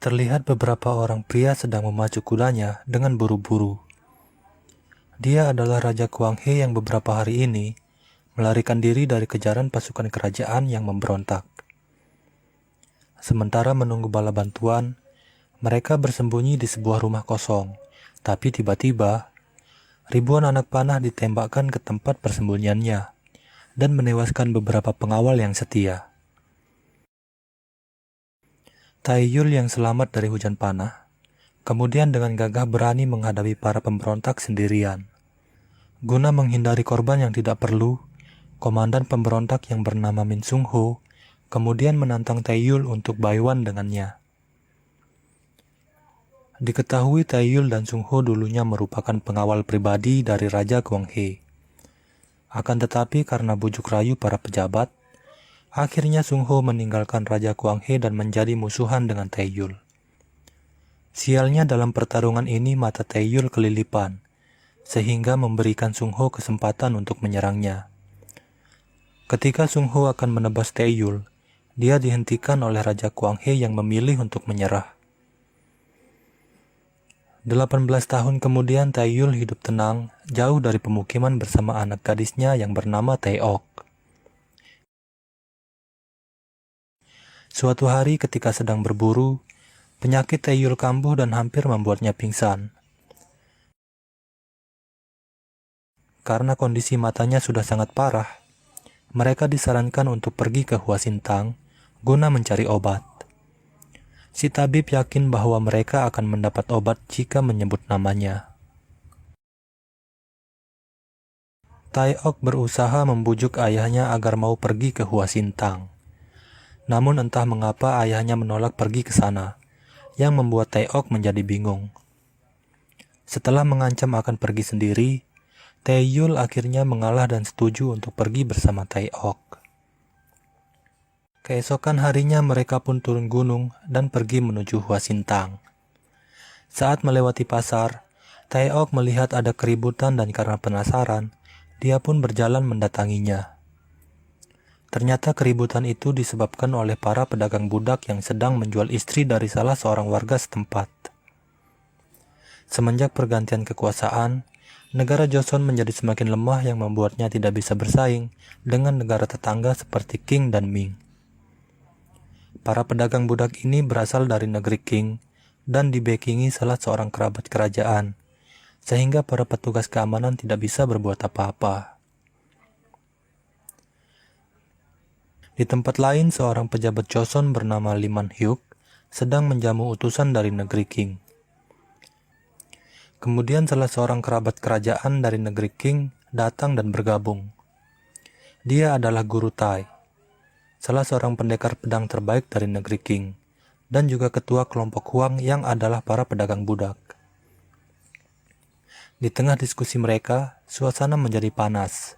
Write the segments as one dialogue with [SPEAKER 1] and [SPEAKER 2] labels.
[SPEAKER 1] terlihat beberapa orang pria sedang memacu kudanya dengan buru-buru. Dia adalah Raja Kuang He yang beberapa hari ini melarikan diri dari kejaran pasukan kerajaan yang memberontak. Sementara menunggu bala bantuan, mereka bersembunyi di sebuah rumah kosong. Tapi tiba-tiba, ribuan anak panah ditembakkan ke tempat persembunyiannya dan menewaskan beberapa pengawal yang setia. Taiyul yang selamat dari hujan panah, kemudian dengan gagah berani menghadapi para pemberontak sendirian. Guna menghindari korban yang tidak perlu, komandan pemberontak yang bernama Min Sung Ho kemudian menantang Taiyul untuk baiwan dengannya. Diketahui Taiyul dan Sung Ho dulunya merupakan pengawal pribadi dari Raja Kuang He. Akan tetapi karena bujuk rayu para pejabat, akhirnya Sung Ho meninggalkan Raja Kuang He dan menjadi musuhan dengan Taiyul. Sialnya dalam pertarungan ini mata Taiyul kelilipan, sehingga memberikan Sung Ho kesempatan untuk menyerangnya. Ketika Sung Ho akan menebas Taiyul, dia dihentikan oleh Raja Kuang He yang memilih untuk menyerah. 18 tahun kemudian Taiyul hidup tenang, jauh dari pemukiman bersama anak gadisnya yang bernama Taeok. Suatu hari ketika sedang berburu, penyakit Taiyul kambuh dan hampir membuatnya pingsan. Karena kondisi matanya sudah sangat parah, mereka disarankan untuk pergi ke Hua Sintang guna mencari obat. Si tabib yakin bahwa mereka akan mendapat obat jika menyebut namanya. Taeok berusaha membujuk ayahnya agar mau pergi ke Hua Sintang. Namun entah mengapa ayahnya menolak pergi ke sana, yang membuat Taeok menjadi bingung. Setelah mengancam akan pergi sendiri, Taeyul akhirnya mengalah dan setuju untuk pergi bersama Taeok. Keesokan harinya mereka pun turun gunung dan pergi menuju Hua Sintang. Saat melewati pasar, Taeok melihat ada keributan dan karena penasaran, dia pun berjalan mendatanginya. Ternyata keributan itu disebabkan oleh para pedagang budak yang sedang menjual istri dari salah seorang warga setempat. Semenjak pergantian kekuasaan, negara Joseon menjadi semakin lemah yang membuatnya tidak bisa bersaing dengan negara tetangga seperti Qing dan Ming. Para pedagang budak ini berasal dari negeri Qing dan dibekingi salah seorang kerabat kerajaan, sehingga para petugas keamanan tidak bisa berbuat apa-apa. Di tempat lain, seorang pejabat Joseon bernama Lee Man-hyuk sedang menjamu utusan dari negeri Qing. Kemudian salah seorang kerabat kerajaan dari negeri Qing datang dan bergabung. Dia adalah Guru Tai, salah seorang pendekar pedang terbaik dari negeri Qing, dan juga ketua kelompok Huang yang adalah para pedagang budak. Di tengah diskusi mereka, suasana menjadi panas.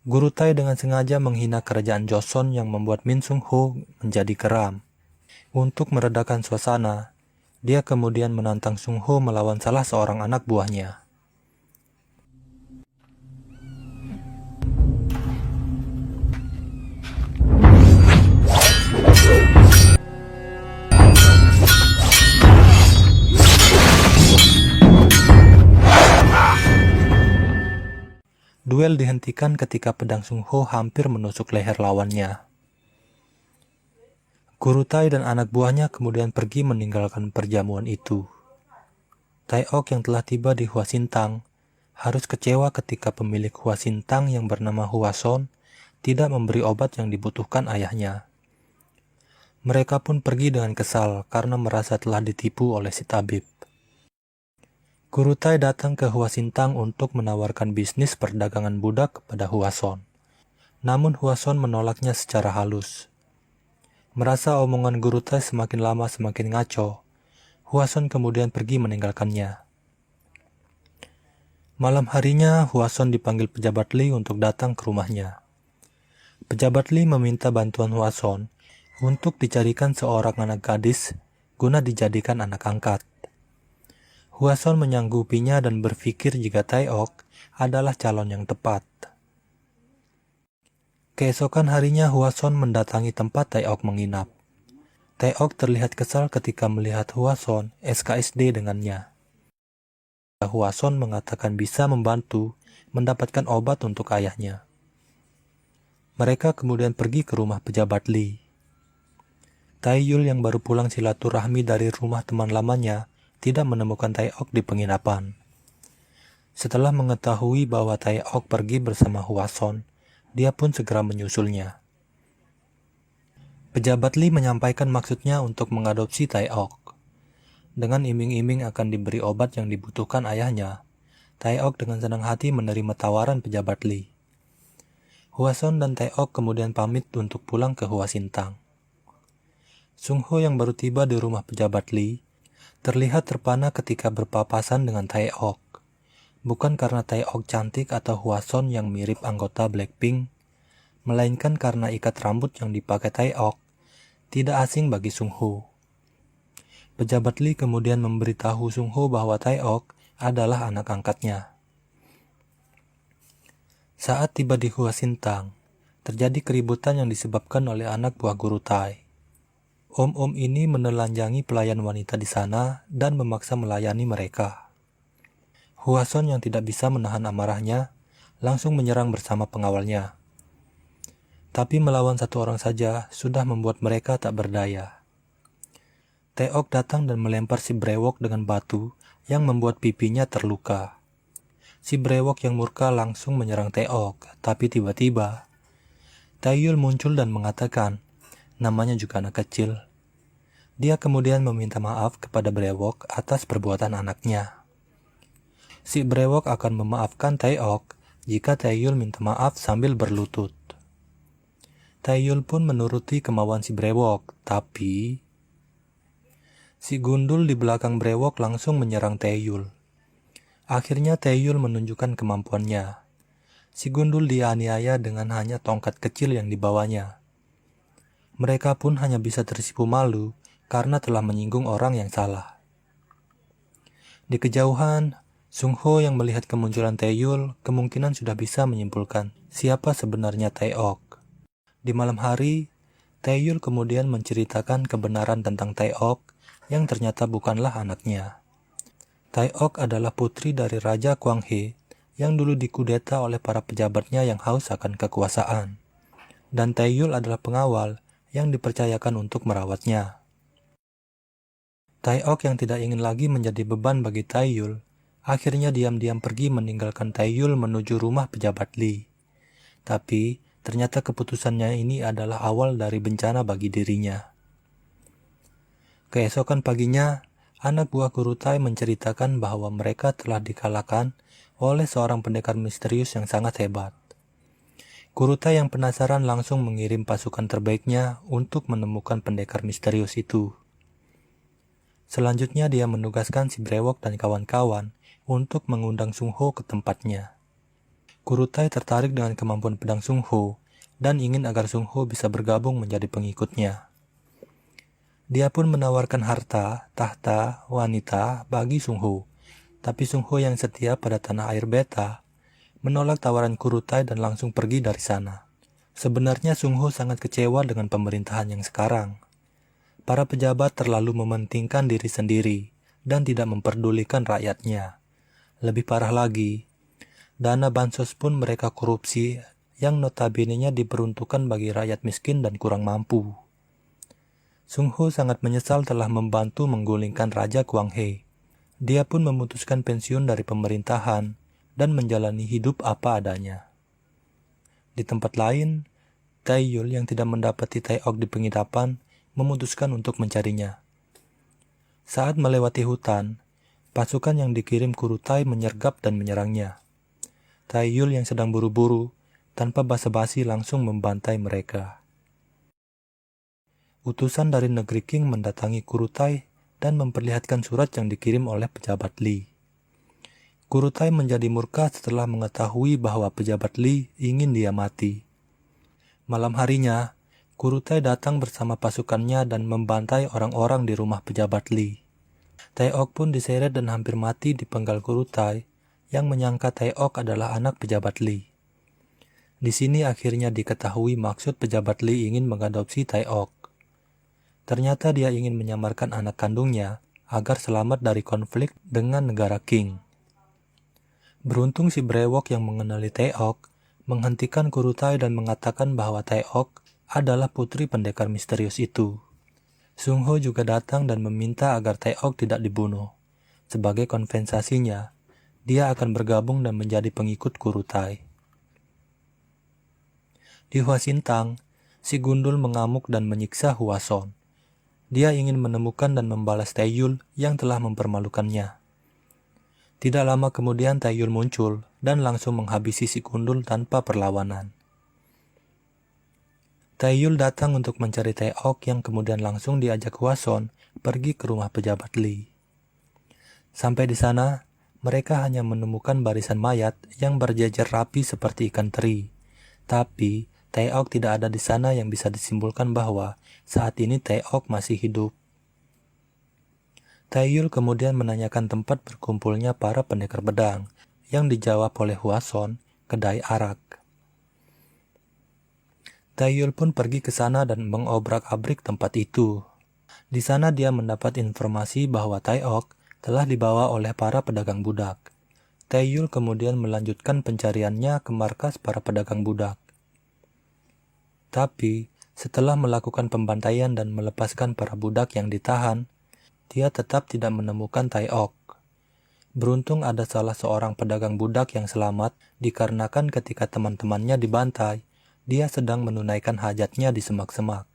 [SPEAKER 1] Guru Tai dengan sengaja menghina kerajaan Joseon yang membuat Min Sung Ho menjadi geram. Untuk meredakan suasana, dia kemudian menantang Sung Ho melawan salah seorang anak buahnya. Duel dihentikan ketika pedang Sung Ho hampir menusuk leher lawannya. Guru Tai dan anak buahnya kemudian pergi meninggalkan perjamuan itu. Taeok yang telah tiba di Hua Sintang harus kecewa ketika pemilik Hua Sintang yang bernama Hua Son tidak memberi obat yang dibutuhkan ayahnya. Mereka pun pergi dengan kesal karena merasa telah ditipu oleh si tabib. Guru Tai datang ke Hua Sintang untuk menawarkan bisnis perdagangan budak kepada Hua Son. Namun Hua Son menolaknya secara halus. Merasa omongan Guru Tai semakin lama semakin ngaco, Hua Son kemudian pergi meninggalkannya. Malam harinya, Hua Son dipanggil pejabat Li untuk datang ke rumahnya. Pejabat Li meminta bantuan Hua Son untuk dicarikan seorang anak gadis guna dijadikan anak angkat. Hua Son menyanggupinya dan berpikir jika Taeok adalah calon yang tepat. Keesokan harinya Hua Son mendatangi tempat Taeok menginap. Taeok terlihat kesal ketika melihat Hwason SKSD dengannya. Hwason mengatakan bisa membantu mendapatkan obat untuk ayahnya. Mereka kemudian pergi ke rumah pejabat Lee. Taeyul yang baru pulang silaturahmi dari rumah teman lamanya tidak menemukan Taeok di penginapan. Setelah mengetahui bahwa Taeok pergi bersama Hwason, dia pun segera menyusulnya. Pejabat Lee menyampaikan maksudnya untuk mengadopsi Taeok. Dengan iming-iming akan diberi obat yang dibutuhkan ayahnya, Taeok dengan senang hati menerima tawaran pejabat Lee. Hwason dan Taeok kemudian pamit untuk pulang ke Hwasintang. Sungho yang baru tiba di rumah pejabat Lee terlihat terpana ketika berpapasan dengan Taeok. Bukan karena Taeok cantik atau Hwason yang mirip anggota Blackpink, melainkan karena ikat rambut yang dipakai Taeok tidak asing bagi Sungho. Pejabat Lee kemudian memberitahu Sungho bahwa Taeok adalah anak angkatnya. Saat tiba di Hwasintang, terjadi keributan yang disebabkan oleh anak buah guru Tai. Om-om ini menelanjangi pelayan wanita di sana dan memaksa melayani mereka. Hwason yang tidak bisa menahan amarahnya langsung menyerang bersama pengawalnya. Tapi melawan satu orang saja sudah membuat mereka tak berdaya. Taeok datang dan melempar si brewok dengan batu yang membuat pipinya terluka. Si brewok yang murka langsung menyerang Taeok, tapi tiba-tiba Taeyul muncul dan mengatakan, namanya juga anak kecil. Dia kemudian meminta maaf kepada brewok atas perbuatan anaknya. Si brewok akan memaafkan Taeok jika Taeyul minta maaf sambil berlutut. Taeyul pun menuruti kemauan si brewok, tapi si gundul di belakang brewok langsung menyerang Taeyul. Akhirnya Taeyul menunjukkan kemampuannya. Si gundul dianiaya dengan hanya tongkat kecil yang dibawanya. Mereka pun hanya bisa tersipu malu karena telah menyinggung orang yang salah. Di kejauhan, Sungho yang melihat kemunculan Taeyul kemungkinan sudah bisa menyimpulkan siapa sebenarnya Taeok. Di malam hari, Taeyul kemudian menceritakan kebenaran tentang Taeok yang ternyata bukanlah anaknya. Taeok adalah putri dari Raja Kwanghe yang dulu dikudeta oleh para pejabatnya yang haus akan kekuasaan. Dan Taeyul adalah pengawal yang dipercayakan untuk merawatnya. Taeok yang tidak ingin lagi menjadi beban bagi Taeyul, akhirnya diam-diam pergi meninggalkan Taeyul menuju rumah pejabat Lee. Tapi ternyata keputusannya ini adalah awal dari bencana bagi dirinya. Keesokan paginya, anak buah guru Tai menceritakan bahwa mereka telah dikalahkan oleh seorang pendekar misterius yang sangat hebat. Guru Tai yang penasaran langsung mengirim pasukan terbaiknya untuk menemukan pendekar misterius itu. Selanjutnya dia menugaskan si brewok dan kawan-kawan untuk mengundang Sungho ke tempatnya. Guru Tai tertarik dengan kemampuan pedang Sungho dan ingin agar Sungho bisa bergabung menjadi pengikutnya. Dia pun menawarkan harta, tahta, wanita bagi Sungho. Tapi Sungho yang setia pada tanah air beta menolak tawaran guru Tai dan langsung pergi dari sana. Sebenarnya Sungho sangat kecewa dengan pemerintahan yang sekarang. Para pejabat terlalu mementingkan diri sendiri dan tidak memperdulikan rakyatnya. Lebih parah lagi, dana bansos pun mereka korupsi yang notabene-nya diperuntukkan bagi rakyat miskin dan kurang mampu. Sungho sangat menyesal telah membantu menggulingkan Raja Kwanghe. Dia pun memutuskan pensiun dari pemerintahan dan menjalani hidup apa adanya. Di tempat lain, Taeyul yang tidak mendapati Taeok di penginapan memutuskan untuk mencarinya. Saat melewati hutan, pasukan yang dikirim guru Tai menyergap dan menyerangnya. Taeyul yang sedang buru-buru, tanpa basa-basi langsung membantai mereka. Utusan dari negeri Qing mendatangi guru Tai dan memperlihatkan surat yang dikirim oleh pejabat Lee. Guru Tai menjadi murka setelah mengetahui bahwa pejabat Lee ingin dia mati. Malam harinya, guru Tai datang bersama pasukannya dan membantai orang-orang di rumah pejabat Lee. Taeok pun diseret dan hampir mati di penggal guru Tai yang menyangka Taeok adalah anak pejabat Lee. Di sini akhirnya diketahui maksud pejabat Lee ingin mengadopsi Taeok. Ternyata dia ingin menyamarkan anak kandungnya agar selamat dari konflik dengan negara King. Beruntung si brewok yang mengenali Taeok menghentikan Kurutai dan mengatakan bahwa Taeok adalah putri pendekar misterius itu. Sung Ho juga datang dan meminta agar Taeok tidak dibunuh. Sebagai kompensasinya, dia akan bergabung dan menjadi pengikut Kurutai. Di Hwasintang, si gundul mengamuk dan menyiksa Hwason. Dia ingin menemukan dan membalas Taeyul yang telah mempermalukannya. Tidak lama kemudian Taeyul muncul dan langsung menghabisi si gundul tanpa perlawanan. Taeyul datang untuk mencari Taeok yang kemudian langsung diajak Hwason pergi ke rumah pejabat Lee. Sampai di sana, mereka hanya menemukan barisan mayat yang berjejer rapi seperti ikan teri. Tapi Taeok tidak ada di sana yang bisa disimpulkan bahwa saat ini Taeok masih hidup. Taeyul kemudian menanyakan tempat berkumpulnya para pendekar pedang yang dijawab oleh Hwason, kedai arak. Taeyul pun pergi ke sana dan mengobrak-abrik tempat itu. Di sana dia mendapat informasi bahwa Taeok telah dibawa oleh para pedagang budak. Taeyul kemudian melanjutkan pencariannya ke markas para pedagang budak. Tapi, setelah melakukan pembantaian dan melepaskan para budak yang ditahan, dia tetap tidak menemukan Taeok. Beruntung ada salah seorang pedagang budak yang selamat dikarenakan ketika teman-temannya dibantai, dia sedang menunaikan hajatnya di semak-semak.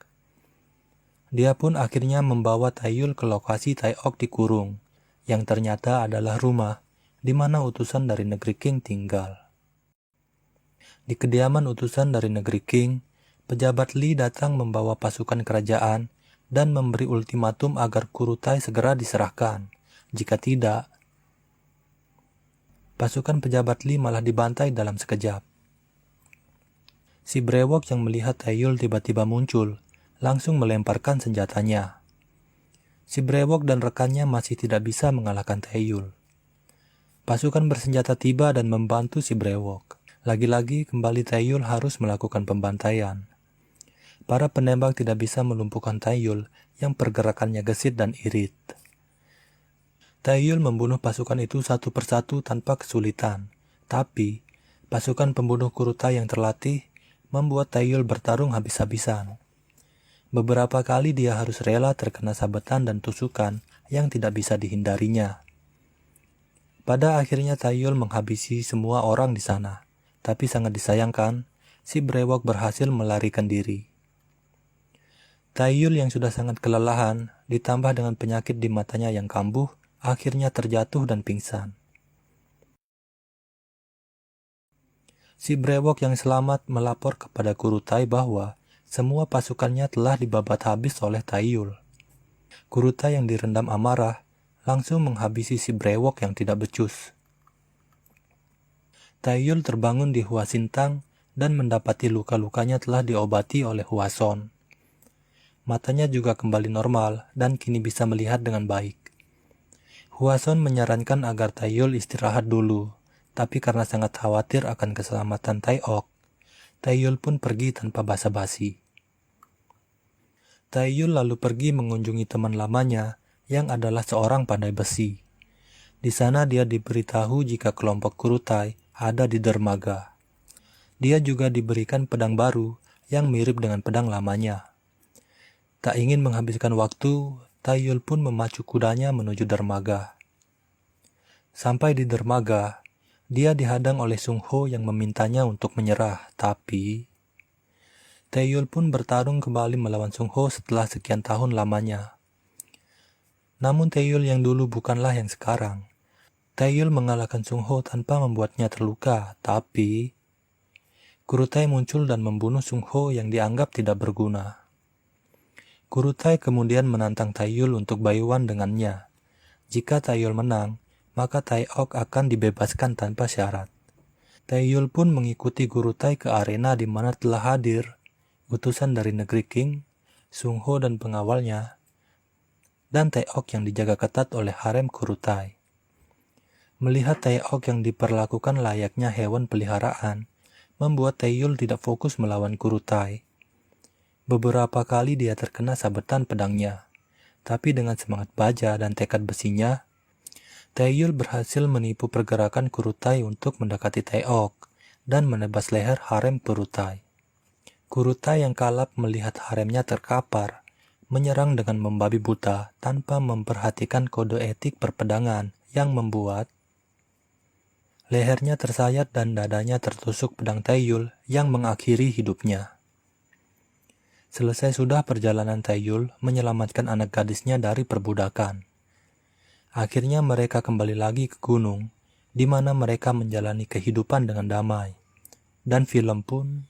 [SPEAKER 1] Dia pun akhirnya membawa Taeyul ke lokasi Taeok dikurung, yang ternyata adalah rumah di mana utusan dari negeri King tinggal. Di kediaman utusan dari negeri King, pejabat Lee datang membawa pasukan kerajaan dan memberi ultimatum agar Kurutai segera diserahkan. Jika tidak, pasukan pejabat Lee malah dibantai dalam sekejap. Si brewok yang melihat Taeyul tiba-tiba muncul, langsung melemparkan senjatanya. Si brewok dan rekannya masih tidak bisa mengalahkan Taeyul. Pasukan bersenjata tiba dan membantu si brewok. Lagi-lagi kembali Taeyul harus melakukan pembantaian. Para penembak tidak bisa melumpuhkan Taeyul yang pergerakannya gesit dan irit. Taeyul membunuh pasukan itu satu persatu tanpa kesulitan. Tapi, pasukan pembunuh Kurutai yang terlatih membuat Taeyul bertarung habis-habisan. Beberapa kali dia harus rela terkena sabetan dan tusukan yang tidak bisa dihindarinya. Pada akhirnya Taeyul menghabisi semua orang di sana. Tapi sangat disayangkan, si brewok berhasil melarikan diri. Taeyul yang sudah sangat kelelahan, ditambah dengan penyakit di matanya yang kambuh, akhirnya terjatuh dan pingsan. Si brewok yang selamat melapor kepada Kurutai bahwa semua pasukannya telah dibabat habis oleh Taeyul. Kurutai yang direndam amarah, langsung menghabisi si brewok yang tidak becus. Taeyul terbangun di Hwasintang dan mendapati luka-lukanya telah diobati oleh Hwason. Matanya juga kembali normal dan kini bisa melihat dengan baik. Hwason menyarankan agar Taeyul istirahat dulu, tapi karena sangat khawatir akan keselamatan Taeok, Taeyul pun pergi tanpa basa-basi. Taeyul lalu pergi mengunjungi teman lamanya yang adalah seorang pandai besi. Di sana dia diberitahu jika kelompok Kurutai ada di dermaga. Dia juga diberikan pedang baru yang mirip dengan pedang lamanya. Tak ingin menghabiskan waktu, Taeyul pun memacu kudanya menuju dermaga. Sampai di dermaga, dia dihadang oleh Sung Ho yang memintanya untuk menyerah, tapi Taeyul pun bertarung kembali melawan Sung Ho setelah sekian tahun lamanya. Namun Taeyul yang dulu bukanlah yang sekarang. Taeyul mengalahkan Sung Ho tanpa membuatnya terluka, tapi Kurutai muncul dan membunuh Sung Ho yang dianggap tidak berguna. Kurutai kemudian menantang Taeyul untuk bayuan dengannya. Jika Taeyul menang, maka Taeok akan dibebaskan tanpa syarat. Taeyul pun mengikuti Kurutai ke arena di mana telah hadir utusan dari negeri King, Sung Ho dan pengawalnya, dan Taeok yang dijaga ketat oleh harem Kurutai. Melihat Taeok yang diperlakukan layaknya hewan peliharaan, membuat Taeyul tidak fokus melawan Kurutai. Beberapa kali dia terkena sabetan pedangnya, tapi dengan semangat baja dan tekad besinya, Taeyul berhasil menipu pergerakan Kurutai untuk mendekati Taeok dan menebas leher harem Kurutai. Kurutai yang kalap melihat haremnya terkapar, menyerang dengan membabi buta tanpa memperhatikan kode etik perpedangan yang membuat lehernya tersayat dan dadanya tertusuk pedang Taeyul yang mengakhiri hidupnya. Selesai sudah perjalanan Taeyul menyelamatkan anak gadisnya dari perbudakan. Akhirnya mereka kembali lagi ke gunung, di mana mereka menjalani kehidupan dengan damai. Dan film pun